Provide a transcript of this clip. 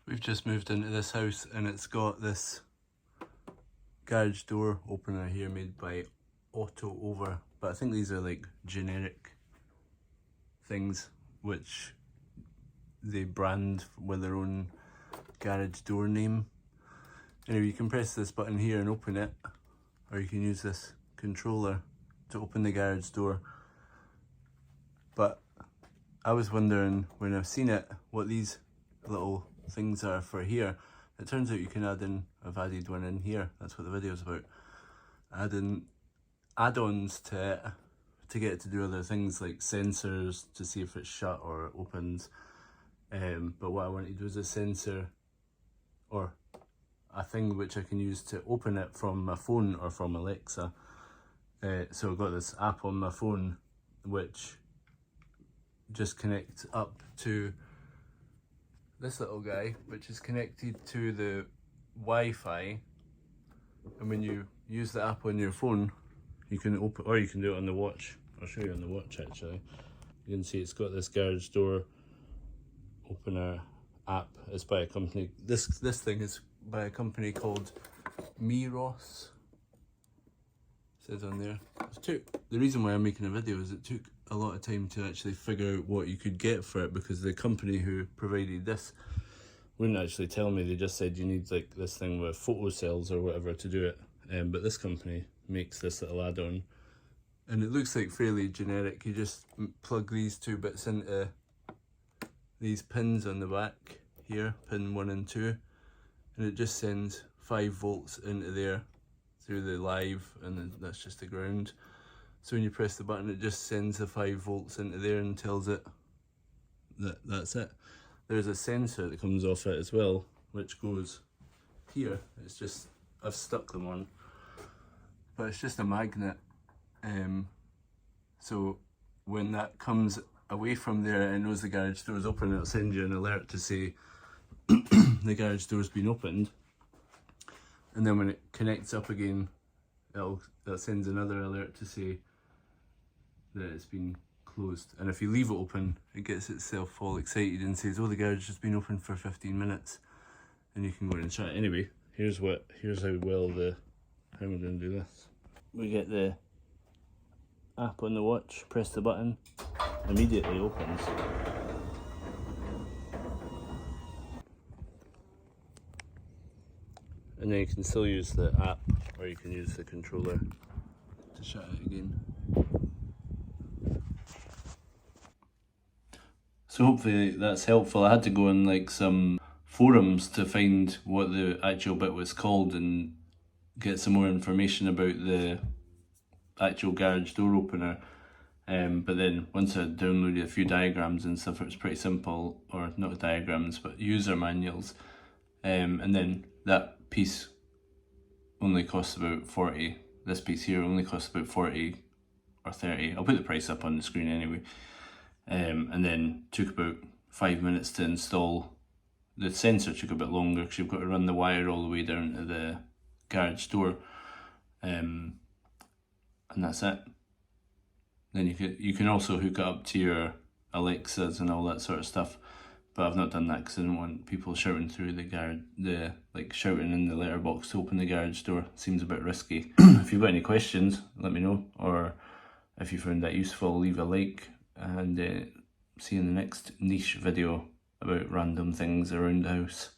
We've just moved into this house and it's got this garage door opener here made by Auto Over, but I think these are like generic things which they brand with their own garage door name. Anyway, you can press this button here and open it, or you can use this controller to open the garage door. But I was wondering when I've seen it what these little things are for here. It turns out you can add in, I've added one in here, that's what the video's about, adding add-ons to it to get it to do other things like sensors to see if it's shut or opens. But what I wanted was a sensor or a thing which I can use to open it from my phone or from Alexa. So I've got this app on my phone which just connects up to this little guy, which is connected to the Wi-Fi, and when you use the app on your phone you can open, or you can do it on the watch. I'll show you on the watch actually. You can see it's got this garage door opener app. It's by a company, this thing is by a company called Meross, it says on there. The reason why I'm making a video is it took a lot of time to actually figure out what you could get for it, because the company who provided this wouldn't actually tell me. They just said you need like this thing with photo cells or whatever to do it, but this company makes this little add-on and it looks like fairly generic. You just plug these two bits into these pins on the back here, pin 1 and 2, and it just sends 5 volts into there through the live, and then that's just the ground. So when you press the button it just sends the 5 volts into there and tells it that that's it. There's a sensor that comes off it as well, which goes here. It's just, I've stuck them on, but it's just a magnet. So when that comes away from there and it knows the garage door is open, it'll send you an alert to say the garage door's been opened. And then when it connects up again, that sends another alert to say that it's been closed. And if you leave it open, it gets itself all excited and says, oh, the garage has been open for 15 minutes. And you can go in and chat. Anyway, here's how am I going to do this? We get the app on the watch, press the button, immediately opens. And then you can still use the app, or you can use the controller to shut it again. So hopefully that's helpful. I had to go on like some forums to find what the actual bit was called and get some more information about the actual garage door opener. But then once I downloaded a few diagrams and stuff, it was pretty simple, or not diagrams, but user manuals. And then that piece only costs about 40. This piece here only costs about 40 or 30. I'll put the price up on the screen anyway. And then took about 5 minutes to install. The sensor took a bit longer because you've got to run the wire all the way down to the garage door. And that's it. Then you can also hook it up to your Alexas and all that sort of stuff, but I've not done that because I don't want people shouting through the garage, like shouting in the letterbox to open the garage door. Seems a bit risky. If you've got any questions, let me know, or if you found that useful, leave a like, and see you in the next niche video about random things around the house.